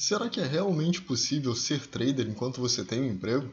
Será que é realmente possível ser trader enquanto você tem um emprego?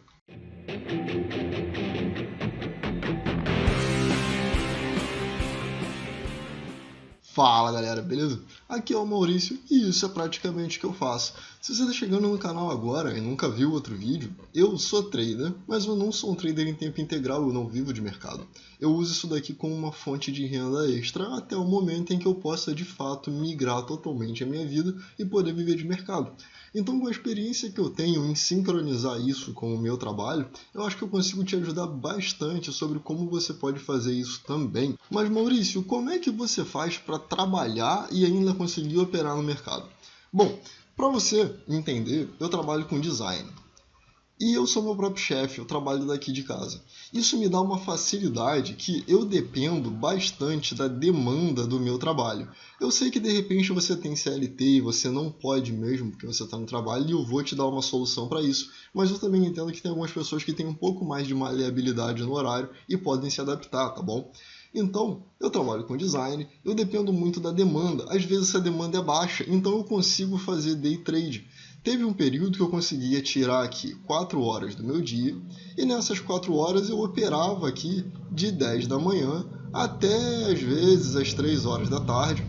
Fala galera, beleza? Aqui é o Maurício e isso é praticamente o que eu faço. Se você está chegando no canal agora e nunca viu outro vídeo, eu sou trader, mas eu não sou um trader em tempo integral, eu não vivo de mercado. Eu uso isso daqui como uma fonte de renda extra até o momento em que eu possa de fato migrar totalmente a minha vida e poder viver de mercado. Então, com a experiência que eu tenho em sincronizar isso com o meu trabalho, eu acho que eu consigo te ajudar bastante sobre como você pode fazer isso também. Mas Maurício, como é que você faz para trabalhar e ainda conseguir operar no mercado? Bom, para você entender, eu trabalho com design. E eu sou meu próprio chefe, eu trabalho daqui de casa. Isso me dá uma facilidade que eu dependo bastante da demanda do meu trabalho. Eu sei que de repente você tem CLT e você não pode mesmo porque você está no trabalho e eu vou te dar uma solução para isso, mas eu também entendo que tem algumas pessoas que têm um pouco mais de maleabilidade no horário e podem se adaptar, tá bom? Então, eu trabalho com design, eu dependo muito da demanda. Às vezes essa demanda é baixa, então eu consigo fazer day trade. Teve um período que eu conseguia tirar aqui 4 horas do meu dia, e nessas 4 horas eu operava aqui de 10 da manhã até às vezes às 3 horas da tarde,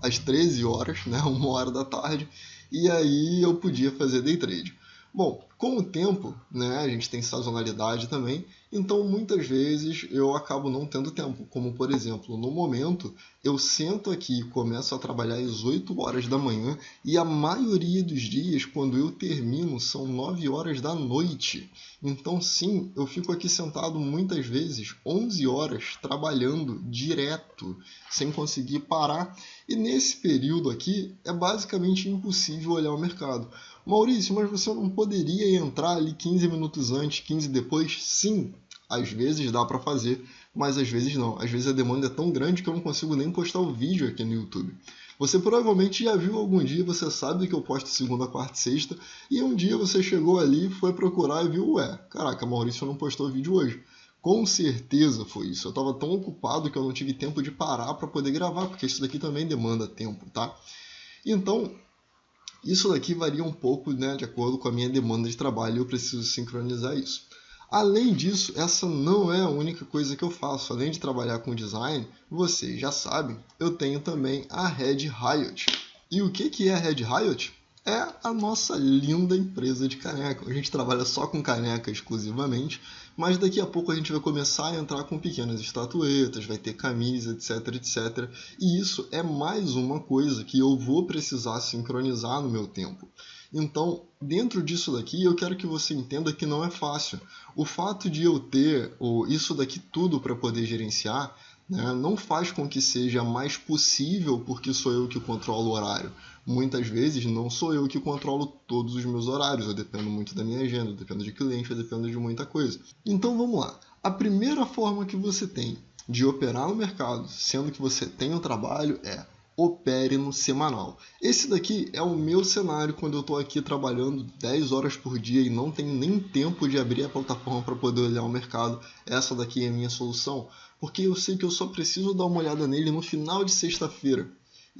às 13 horas, né, 1 hora da tarde, e aí eu podia fazer day trade. Bom, com o tempo, né, a gente tem sazonalidade também, então muitas vezes eu acabo não tendo tempo, como por exemplo, no momento eu sento aqui e começo a trabalhar às 8 horas da manhã e a maioria dos dias, quando eu termino, são 9 horas da noite. Então sim, eu fico aqui sentado muitas vezes 11 horas trabalhando direto, sem conseguir parar, e nesse período aqui é basicamente impossível olhar o mercado. Maurício, mas você não poderia entrar ali 15 minutos antes, 15 depois? Sim, às vezes dá para fazer, mas às vezes não. Às vezes a demanda é tão grande que eu não consigo nem postar o vídeo aqui no YouTube. Você provavelmente já viu algum dia, você sabe que eu posto segunda, quarta e sexta, e um dia você chegou ali, foi procurar e viu, ué, caraca, Maurício não postou vídeo hoje. Com certeza foi isso. Eu estava tão ocupado que eu não tive tempo de parar para poder gravar, porque isso daqui também demanda tempo, tá? Então, isso daqui varia um pouco, né, de acordo com a minha demanda de trabalho e eu preciso sincronizar isso. Além disso, essa não é a única coisa que eu faço. Além de trabalhar com design, vocês já sabem, eu tenho também a Red Riot. E o que é a Red Riot? É a nossa linda empresa de caneca. A gente trabalha só com caneca exclusivamente, mas daqui a pouco a gente vai começar a entrar com pequenas estatuetas, vai ter camisa, etc, etc. E isso é mais uma coisa que eu vou precisar sincronizar no meu tempo. Então, dentro disso daqui, eu quero que você entenda que não é fácil. O fato de eu ter isso daqui tudo para poder gerenciar, né, não faz com que seja mais possível porque sou eu que controlo o horário. Muitas vezes não sou eu que controlo todos os meus horários, eu dependo muito da minha agenda, eu dependo de cliente, eu dependo de muita coisa. Então vamos lá. A primeira forma que você tem de operar no mercado, sendo que você tem um trabalho, é opere no semanal. Esse daqui é o meu cenário quando eu estou aqui trabalhando 10 horas por dia e não tenho nem tempo de abrir a plataforma para poder olhar o mercado. Essa daqui é a minha solução, porque eu sei que eu só preciso dar uma olhada nele no final de sexta-feira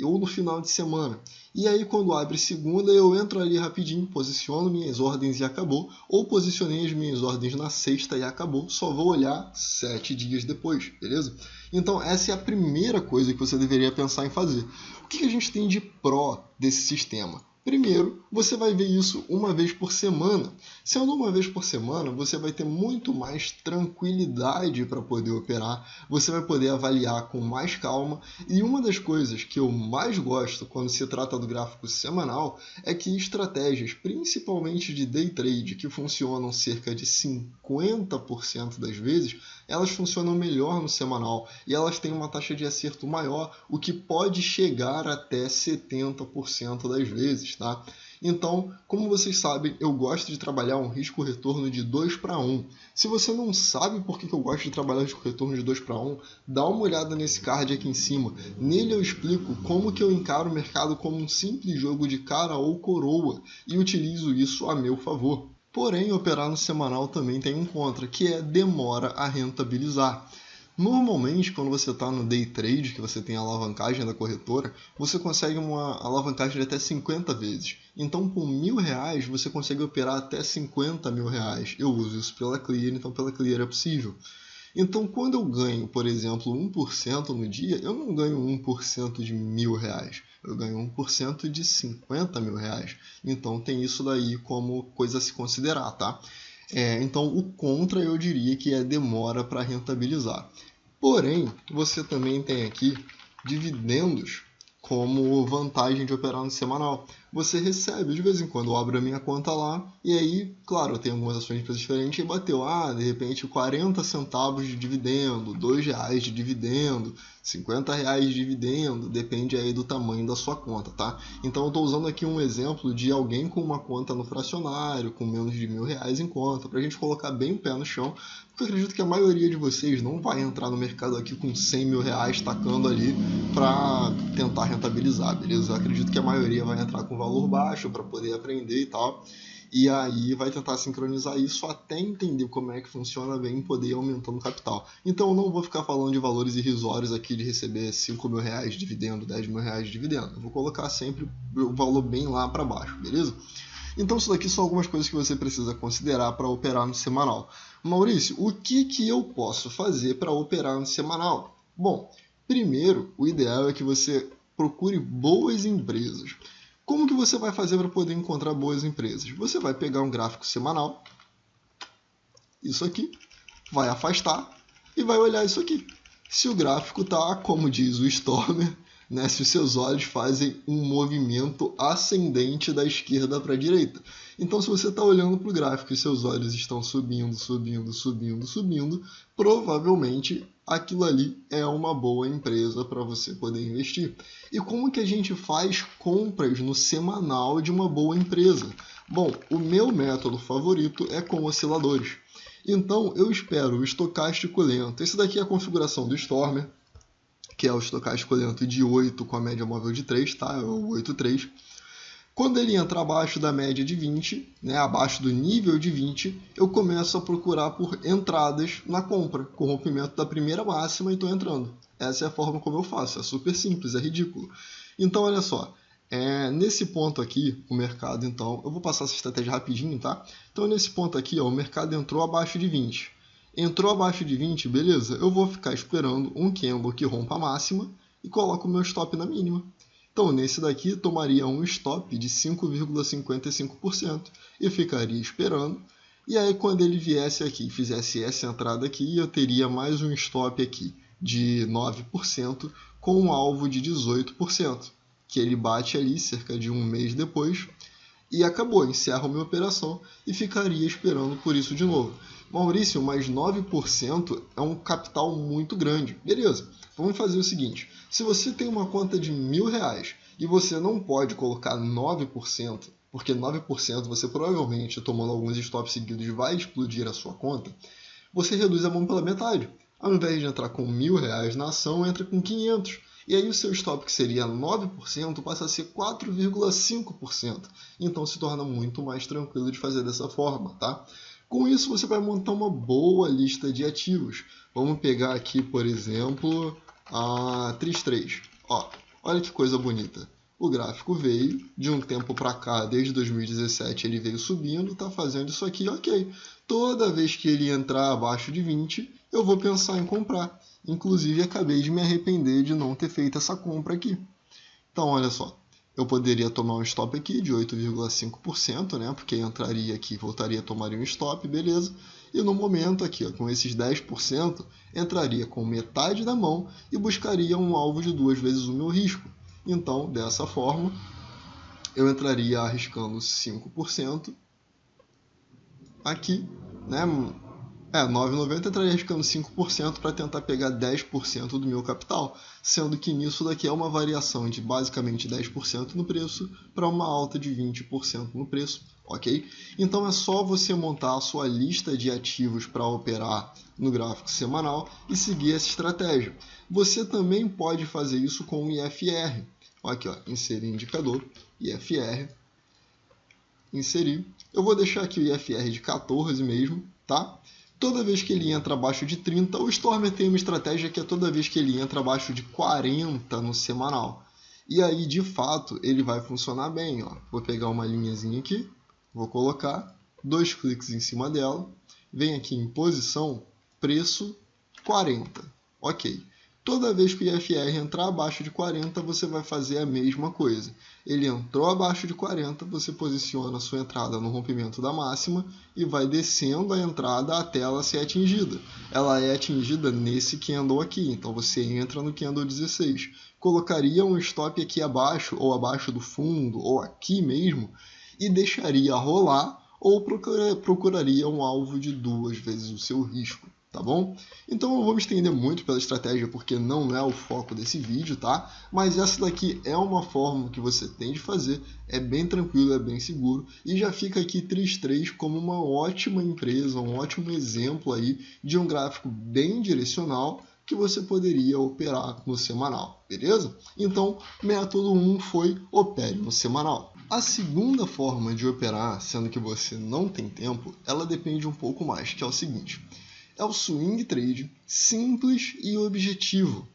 ou no final de semana. E aí quando abre segunda eu entro ali rapidinho, posiciono minhas ordens e acabou, ou posicionei as minhas ordens na sexta e acabou, só vou olhar 7 dias depois, beleza? Então essa é a primeira coisa que você deveria pensar em fazer. O que a gente tem de pró desse sistema? Primeiro, você vai ver isso uma vez por semana. Sendo uma vez por semana, você vai ter muito mais tranquilidade para poder operar, você vai poder avaliar com mais calma. E uma das coisas que eu mais gosto quando se trata do gráfico semanal é que estratégias, principalmente de day trade, que funcionam cerca de 50% das vezes, elas funcionam melhor no semanal e elas têm uma taxa de acerto maior, o que pode chegar até 70% das vezes. Tá? Então, como vocês sabem, eu gosto de trabalhar um risco-retorno de 2:1. Se você não sabe por que eu gosto de trabalhar um risco-retorno de 2:1, dá uma olhada nesse card aqui em cima. Nele eu explico como que eu encaro o mercado como um simples jogo de cara ou coroa e utilizo isso a meu favor. Porém, operar no semanal também tem um contra, que é demora a rentabilizar. Normalmente, quando você está no day trade, que você tem a alavancagem da corretora, você consegue uma alavancagem de até 50 vezes. Então, com R$1.000, você consegue operar até R$50.000. Eu uso isso pela Clear, então pela Clear é possível. Então, quando eu ganho, por exemplo, 1% no dia, eu não ganho 1% de R$1.000, eu ganho 1% de R$50.000. Então, tem isso daí como coisa a se considerar, tá? Então, o contra eu diria que é demora para rentabilizar. Porém, você também tem aqui dividendos como vantagem de operar no semanal. Você recebe, de vez em quando eu abro a minha conta lá, e aí, claro, eu tenho algumas ações de empresas diferentes, e bateu, de repente, 40 centavos de dividendo, R$2 de dividendo, R$50 de dividendo, depende aí do tamanho da sua conta, tá? Então eu estou usando aqui um exemplo de alguém com uma conta no fracionário, com menos de R$1.000 em conta, para a gente colocar bem o pé no chão, porque eu acredito que a maioria de vocês não vai entrar no mercado aqui com R$100.000 tacando ali para tentar rentabilizar, beleza? Eu acredito que a maioria vai entrar com valor baixo para poder aprender e tal, e aí vai tentar sincronizar isso até entender como é que funciona bem e poder ir aumentando o capital. Então eu não vou ficar falando de valores irrisórios aqui de receber R$5.000 de dividendo, R$10.000 de dividendo. Eu vou colocar sempre o valor bem lá para baixo, beleza? Então isso daqui são algumas coisas que você precisa considerar para operar no semanal. Maurício, o que eu posso fazer para operar no semanal? Bom, primeiro, o ideal é que você procure boas empresas. Como que você vai fazer para poder encontrar boas empresas? Você vai pegar um gráfico semanal, isso aqui, vai afastar e vai olhar isso aqui. Se o gráfico está, como diz o Stormer, né, se os seus olhos fazem um movimento ascendente da esquerda para a direita. Então, se você está olhando para o gráfico e seus olhos estão subindo, subindo, subindo, subindo, provavelmente aquilo ali é uma boa empresa para você poder investir. E como que a gente faz compras no semanal de uma boa empresa? Bom, o meu método favorito é com osciladores. Então, eu espero o estocástico lento. Esse daqui é a configuração do Stormer, que é o estocástico lento de 8 com a média móvel de 3, tá? É o 8.3. Quando ele entra abaixo da média de 20, né, abaixo do nível de 20, eu começo a procurar por entradas na compra, com rompimento da primeira máxima e estou entrando. Essa é a forma como eu faço, é super simples, é ridículo. Então, olha só, nesse ponto aqui, o mercado, então, eu vou passar essa estratégia rapidinho, tá? Então, nesse ponto aqui, ó, o mercado entrou abaixo de 20. Entrou abaixo de 20, beleza? Eu vou ficar esperando um candle que rompa a máxima e coloco o meu stop na mínima. Então, nesse daqui, tomaria um stop de 5,55% e ficaria esperando. E aí, quando ele viesse aqui e fizesse essa entrada aqui, eu teria mais um stop aqui de 9% com um alvo de 18%, que ele bate ali cerca de um mês depois e acabou, encerro minha operação e ficaria esperando por isso de novo. Maurício, mas 9% é um capital muito grande. Beleza, vamos fazer o seguinte. Se você tem uma conta de R$1.000 e você não pode colocar 9%, porque 9% você provavelmente, tomando alguns stops seguidos, vai explodir a sua conta, você reduz a mão pela metade. Ao invés de entrar com R$1.000 na ação, entra com 500. E aí o seu stop, que seria 9%, passa a ser 4,5%. Então se torna muito mais tranquilo de fazer dessa forma, tá? Com isso você vai montar uma boa lista de ativos. Vamos pegar aqui, por exemplo, a Tris3. Olha que coisa bonita. O gráfico veio, de um tempo para cá, desde 2017 ele veio subindo, está fazendo isso aqui, ok. Toda vez que ele entrar abaixo de 20, eu vou pensar em comprar. Inclusive, acabei de me arrepender de não ter feito essa compra aqui. Então, olha só. Eu poderia tomar um stop aqui de 8,5%, né? Porque entraria aqui, voltaria a tomar um stop, beleza. E no momento aqui, ó, com esses 10%, entraria com metade da mão e buscaria um alvo de 2 vezes o meu risco. Então, dessa forma, eu entraria arriscando 5% aqui, né? 9,90 entraria arriscando 5% para tentar pegar 10% do meu capital, sendo que nisso daqui é uma variação de basicamente 10% no preço para uma alta de 20% no preço, ok? Então é só você montar a sua lista de ativos para operar no gráfico semanal e seguir essa estratégia. Você também pode fazer isso com o IFR. Aqui, ó, inserir indicador, IFR, inserir. Eu vou deixar aqui o IFR de 14 mesmo, tá? Toda vez que ele entra abaixo de 30, o Stormer tem uma estratégia que é toda vez que ele entra abaixo de 40 no semanal. E aí, de fato, ele vai funcionar bem. Ó. Vou pegar uma linhazinha aqui, vou colocar 2 cliques em cima dela, vem aqui em posição, preço 40. Ok. Toda vez que o IFR entrar abaixo de 40, você vai fazer a mesma coisa. Ele entrou abaixo de 40, você posiciona a sua entrada no rompimento da máxima e vai descendo a entrada até ela ser atingida. Ela é atingida nesse candle aqui, então você entra no candle 16. Colocaria um stop aqui abaixo, ou abaixo do fundo, ou aqui mesmo, e deixaria rolar, ou procuraria um alvo de 2 vezes o seu risco. Tá bom? Então eu não vou me estender muito pela estratégia porque não é o foco desse vídeo, tá? Mas essa daqui é uma forma que você tem de fazer, é bem tranquilo, é bem seguro e já fica aqui 3-3 como uma ótima empresa, um ótimo exemplo aí de um gráfico bem direcional que você poderia operar no semanal, beleza? Então, método 1 foi opere no semanal. A segunda forma de operar, sendo que você não tem tempo, ela depende um pouco mais, que é o seguinte: é o swing trade simples e objetivo.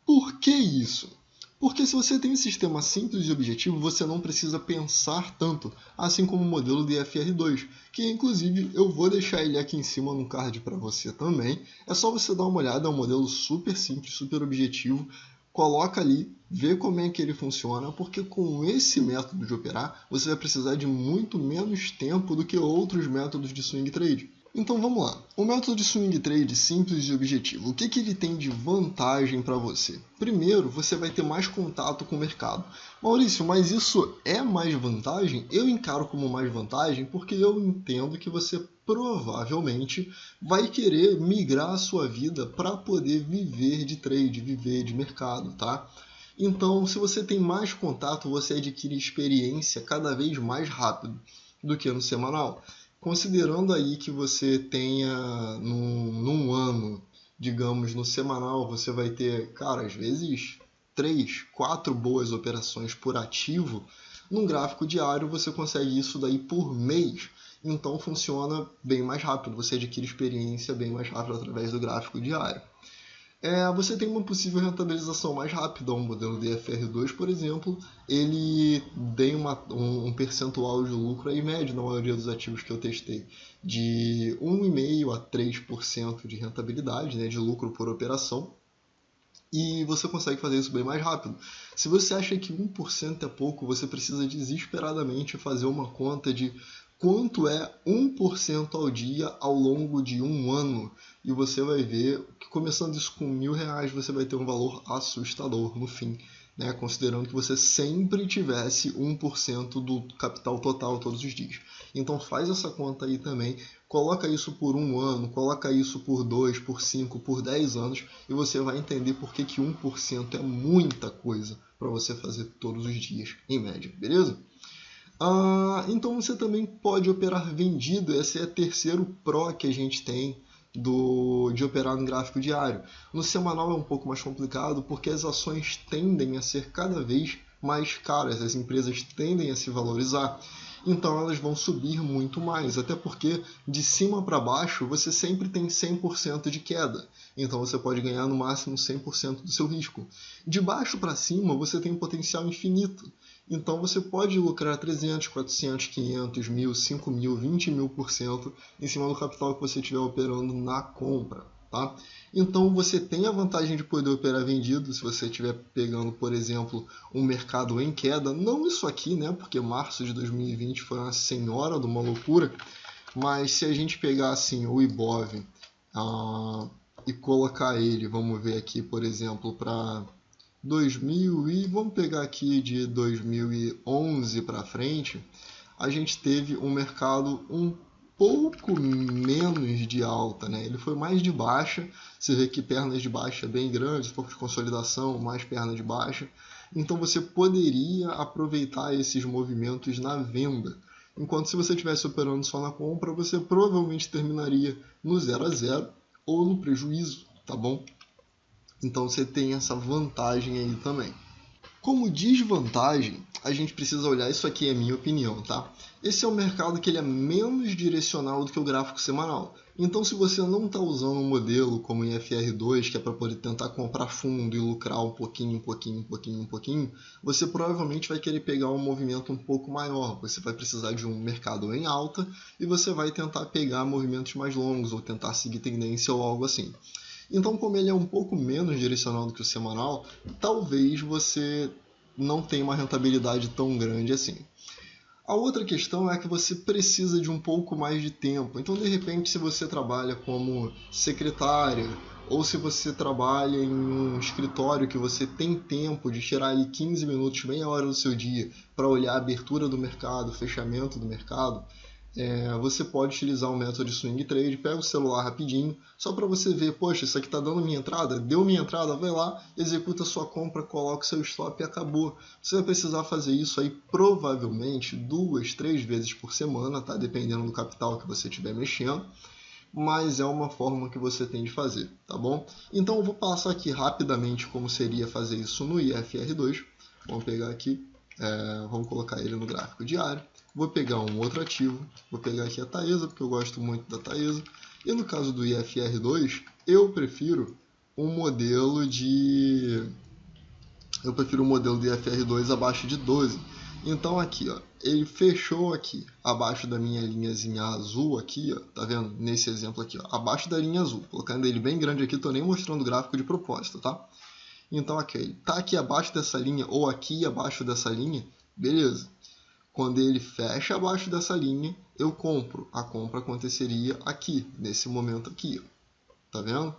Por que isso? Porque se você tem um sistema simples e objetivo, você não precisa pensar tanto, assim como o modelo de FR2, que inclusive eu vou deixar ele aqui em cima no card para você também. É só você dar uma olhada, é um modelo super simples, super objetivo. Coloca ali, vê como é que ele funciona, porque com esse método de operar, você vai precisar de muito menos tempo do que outros métodos de swing trade. Então vamos lá, o método de swing trade simples e objetivo, o que ele tem de vantagem para você? Primeiro, você vai ter mais contato com o mercado. Maurício, mas isso é mais vantagem? Eu encaro como mais vantagem porque eu entendo que você provavelmente vai querer migrar a sua vida para poder viver de trade, viver de mercado, tá? Então, se você tem mais contato, você adquire experiência cada vez mais rápido do que no semanal. Considerando aí que você tenha num ano, digamos, no semanal, você vai ter, cara, às vezes 3, 4 boas operações por ativo, num gráfico diário você consegue isso daí por mês. Então funciona bem mais rápido, você adquire experiência bem mais rápido através do gráfico diário. Você tem uma possível rentabilização mais rápida. Um modelo de FR2, por exemplo, ele tem um percentual de lucro aí médio na maioria dos ativos que eu testei, de 1,5% a 3% de rentabilidade, né, de lucro por operação, e você consegue fazer isso bem mais rápido. Se você acha que 1% é pouco, você precisa desesperadamente fazer uma conta de quanto é 1% ao dia ao longo de um ano. E você vai ver que começando isso com R$1.000, você vai ter um valor assustador no fim, né? Considerando que você sempre tivesse 1% do capital total todos os dias. Então faz essa conta aí também, coloca isso por um ano, coloca isso por 2, por 5, por 10 anos e você vai entender por que 1% é muita coisa para você fazer todos os dias, em média, beleza? Então você também pode operar vendido, esse é o terceiro pró que a gente tem de operar no gráfico diário. No semanal é um pouco mais complicado porque as ações tendem a ser cada vez mais caras, as empresas tendem a se valorizar, então elas vão subir muito mais, até porque de cima para baixo você sempre tem 100% de queda, então você pode ganhar no máximo 100% do seu risco. De baixo para cima você tem um potencial infinito, então você pode lucrar 300, 400, 500, 1.000, 5.000, 20.000% em cima do capital que você estiver operando na compra. Tá? Então você tem a vantagem de poder operar vendido se você estiver pegando, por exemplo, um mercado em queda. Não isso aqui, né? Porque março de 2020 foi uma senhora de uma loucura. Mas se a gente pegar assim o Ibov e colocar ele, vamos ver aqui, por exemplo, para 2000 e vamos pegar aqui de 2011 para frente, a gente teve um mercado um pouco menos de alta, né? Ele foi mais de baixa, você vê que pernas de baixa bem grandes, um pouco de consolidação, mais perna de baixa, então você poderia aproveitar esses movimentos na venda, enquanto se você estivesse operando só na compra, você provavelmente terminaria no 0 a 0 ou no prejuízo, tá bom? Então você tem essa vantagem aí também. Como desvantagem, a gente precisa olhar, isso aqui é a minha opinião, tá? Esse é um mercado que ele é menos direcional do que o gráfico semanal. Então, se você não está usando um modelo como o IFR2, que é para poder tentar comprar fundo e lucrar um pouquinho, você provavelmente vai querer pegar um movimento um pouco maior. Você vai precisar de um mercado em alta e você vai tentar pegar movimentos mais longos ou tentar seguir tendência ou algo assim. Então, como ele é um pouco menos direcional do que o semanal, talvez você não tenha uma rentabilidade tão grande assim. A outra questão é que você precisa de um pouco mais de tempo. Então, de repente, se você trabalha como secretária ou se você trabalha em um escritório que você tem tempo de tirar ali 15 minutos, meia hora do seu dia para olhar a abertura do mercado, fechamento do mercado, você pode utilizar o método de swing trade, pega o celular rapidinho, só para você ver, poxa, isso aqui está dando minha entrada, deu minha entrada, vai lá, executa a sua compra, coloca o seu stop e acabou. Você vai precisar fazer isso aí provavelmente 2, 3 vezes por semana, tá? Dependendo do capital que você estiver mexendo, mas é uma forma que você tem de fazer, tá bom? Então eu vou passar aqui rapidamente como seria fazer isso no IFR2. Vamos pegar aqui, vamos colocar ele no gráfico diário. Vou pegar um outro ativo, vou pegar aqui a Taesa, porque eu gosto muito da Taesa. E no caso do IFR2, eu prefiro um modelo do IFR2 abaixo de 12. Então aqui, ó, ele fechou aqui, abaixo da minha linhazinha azul aqui, ó, tá vendo? Nesse exemplo aqui, ó, abaixo da linha azul. Colocando ele bem grande aqui, tô nem mostrando o gráfico de propósito, tá? Então aqui, ele tá aqui abaixo dessa linha ou aqui abaixo dessa linha, beleza. Quando ele fecha abaixo dessa linha, eu compro. A compra aconteceria aqui, nesse momento aqui. Ó. Tá vendo?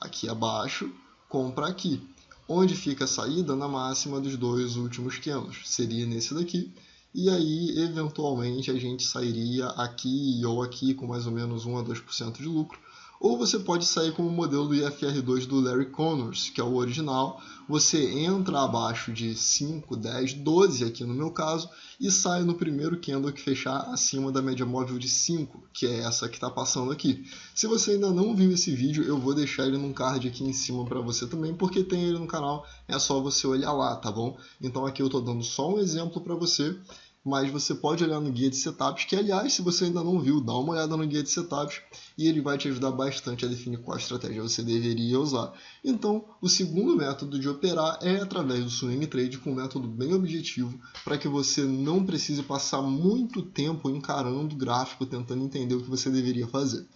Aqui abaixo, compra aqui. Onde fica a saída? Na máxima dos dois últimos candles. Seria nesse daqui. E aí, eventualmente, a gente sairia aqui ou aqui com mais ou menos 1 a 2% de lucro. Ou você pode sair como o modelo do IFR2 do Larry Connors, que é o original. Você entra abaixo de 5, 10, 12 aqui no meu caso, e sai no primeiro candle que fechar acima da média móvel de 5, que é essa que está passando aqui. Se você ainda não viu esse vídeo, eu vou deixar ele num card aqui em cima para você também, porque tem ele no canal, é só você olhar lá, tá bom? Então aqui eu estou dando só um exemplo para você, mas você pode olhar no guia de setups, que aliás, se você ainda não viu, dá uma olhada no guia de setups e ele vai te ajudar bastante a definir qual estratégia você deveria usar. Então, o segundo método de operar é através do swing trade, com um método bem objetivo, para que você não precise passar muito tempo encarando o gráfico, tentando entender o que você deveria fazer.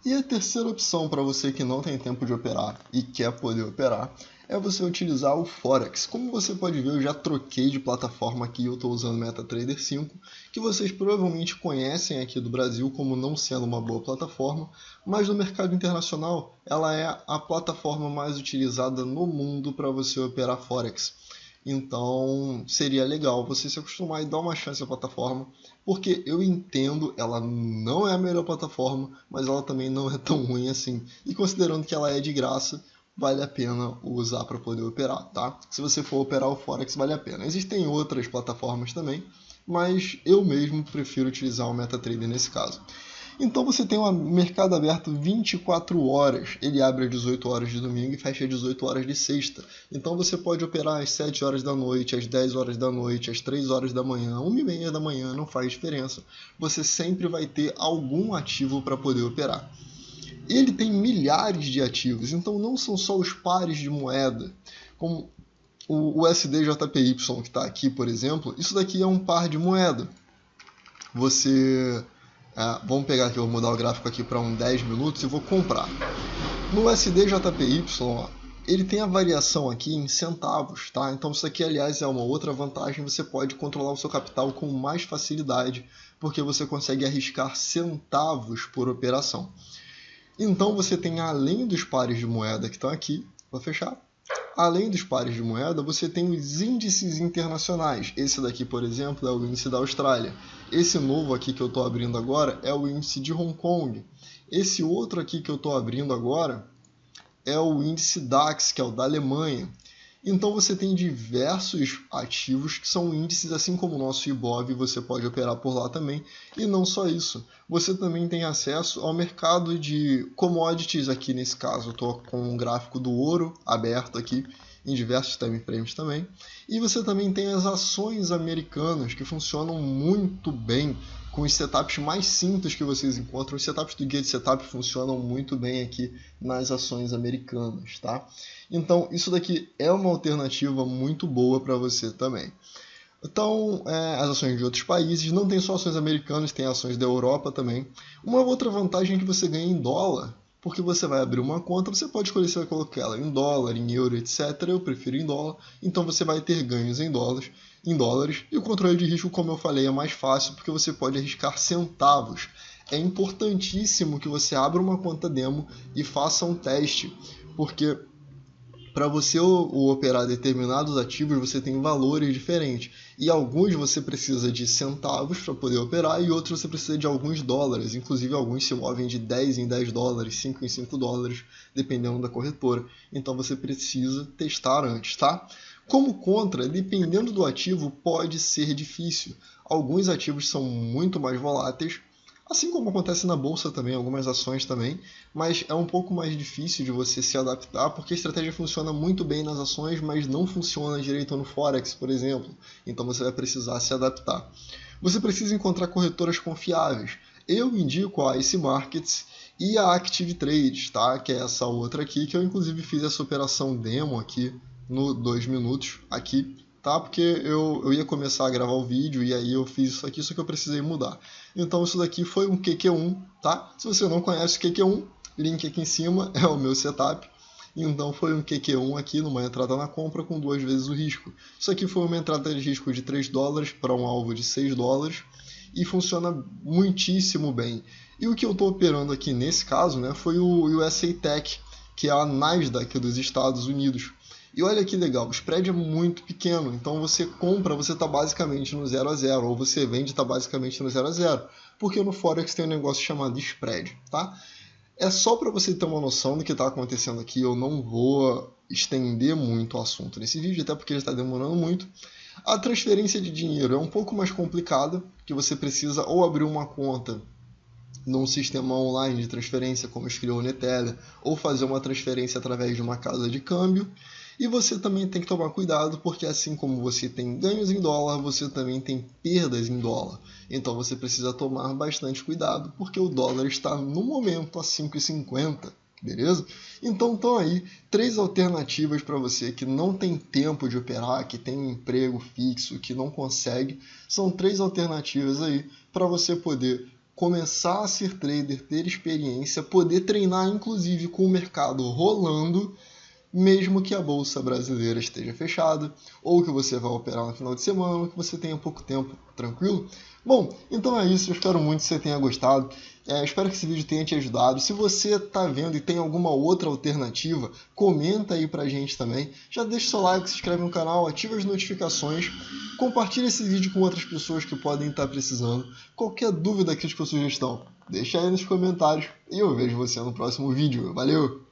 E a terceira opção para você que não tem tempo de operar e quer poder operar é você utilizar o Forex. Como você pode ver, eu já troquei de plataforma aqui, eu estou usando o MetaTrader 5, que vocês provavelmente conhecem aqui do Brasil como não sendo uma boa plataforma, mas no mercado internacional ela é a plataforma mais utilizada no mundo para você operar Forex. Então seria legal você se acostumar e dar uma chance à plataforma, porque eu entendo, ela não é a melhor plataforma, mas ela também não é tão ruim assim. E considerando que ela é de graça, vale a pena usar para poder operar, tá? Se você for operar o Forex, vale a pena. Existem outras plataformas também, mas eu mesmo prefiro utilizar o MetaTrader nesse caso. Então você tem um mercado aberto 24 horas, ele abre às 18 horas de domingo e fecha às 18 horas de sexta. Então você pode operar às 7 horas da noite, às 10 horas da noite, às 3 horas da manhã, 1h30 da manhã, não faz diferença. Você sempre vai ter algum ativo para poder operar. Ele tem milhares de ativos, então não são só os pares de moeda, como o USDJPY que está aqui, por exemplo, isso daqui é um par de moeda. Vamos pegar aqui, eu vou mudar o gráfico aqui para 10 minutos e vou comprar. No USDJPY, ele tem a variação aqui em centavos, tá? Então isso aqui, aliás, é uma outra vantagem, você pode controlar o seu capital com mais facilidade, porque você consegue arriscar centavos por operação. Então você tem, além dos pares de moeda que estão aqui, vou fechar, além dos pares de moeda, você tem os índices internacionais. Esse daqui, por exemplo, é o índice da Austrália. Esse novo aqui que eu estou abrindo agora é o índice de Hong Kong. Esse outro aqui que eu estou abrindo agora é o índice DAX, que é o da Alemanha. Então você tem diversos ativos que são índices, assim como o nosso IBOV, você pode operar por lá também. E não só isso, você também tem acesso ao mercado de commodities aqui nesse caso. Eu estou com um gráfico do ouro aberto aqui. em diversos time frames também. E você também tem as ações americanas, que funcionam muito bem com os setups mais simples que vocês encontram. Os setups do Guia de Setup funcionam muito bem aqui nas ações americanas, tá? Então, isso daqui é uma alternativa muito boa para você também. Então, as ações de outros países, não tem só ações americanas, tem ações da Europa também. Uma outra vantagem é que você ganha em dólar, porque você vai abrir uma conta, você pode escolher se vai colocar ela em dólar, em euro, etc. Eu prefiro em dólar, então você vai ter ganhos em dólares. E o controle de risco, como eu falei, é mais fácil, porque você pode arriscar centavos. É importantíssimo que você abra uma conta demo e faça um teste, porque para você operar determinados ativos, você tem valores diferentes. E alguns você precisa de centavos para poder operar e outros você precisa de alguns dólares. Inclusive, alguns se movem de 10 em 10 dólares, 5 em 5 dólares, dependendo da corretora. Então, você precisa testar antes, tá? Como contra, dependendo do ativo, pode ser difícil. Alguns ativos são muito mais voláteis, assim como acontece na bolsa também, algumas ações também, mas é um pouco mais difícil de você se adaptar, porque a estratégia funciona muito bem nas ações, mas não funciona direito no Forex, por exemplo. Então você vai precisar se adaptar. Você precisa encontrar corretoras confiáveis. Eu indico a ICE Markets e a Active Trades, tá? Que é essa outra aqui, que eu inclusive fiz essa operação demo aqui no 2 minutos, aqui, tá? Porque eu ia começar a gravar o vídeo e aí eu fiz isso aqui, só que eu precisei mudar. Então isso daqui foi um QQ1, tá? Se você não conhece o QQ1, link aqui em cima, é o meu setup. Então foi um QQ1 aqui, numa entrada na compra com 2 vezes o risco. Isso aqui foi uma entrada de risco de 3 dólares para um alvo de 6 dólares e funciona muitíssimo bem. E o que eu estou operando aqui nesse caso, né, foi o USA Tech, que é a Nasdaq dos Estados Unidos. E olha que legal, o spread é muito pequeno, então você compra, você está basicamente no 0 a 0, ou você vende, está basicamente no 0 a 0, porque no Forex tem um negócio chamado spread, tá? É só para você ter uma noção do que está acontecendo aqui, eu não vou estender muito o assunto nesse vídeo, até porque ele está demorando muito. A transferência de dinheiro é um pouco mais complicada, que você precisa ou abrir uma conta num sistema online de transferência, como o Skrill ou Neteller, ou fazer uma transferência através de uma casa de câmbio. E você também tem que tomar cuidado, porque assim como você tem ganhos em dólar, você também tem perdas em dólar. Então você precisa tomar bastante cuidado, porque o dólar está no momento a 5,50, beleza? Então estão aí 3 alternativas para você que não tem tempo de operar, que tem um emprego fixo, que não consegue. São 3 alternativas aí para você poder começar a ser trader, ter experiência, poder treinar inclusive com o mercado rolando, mesmo que a bolsa brasileira esteja fechada, ou que você vai operar no final de semana, ou que você tenha pouco tempo, tranquilo? Bom, então é isso, eu espero muito que você tenha gostado, espero que esse vídeo tenha te ajudado. Se você está vendo e tem alguma outra alternativa, comenta aí pra gente também, já deixa o seu like, se inscreve no canal, ativa as notificações, compartilha esse vídeo com outras pessoas que podem estar precisando. Qualquer dúvida, crítica ou sugestão, deixa aí nos comentários e eu vejo você no próximo vídeo. Valeu!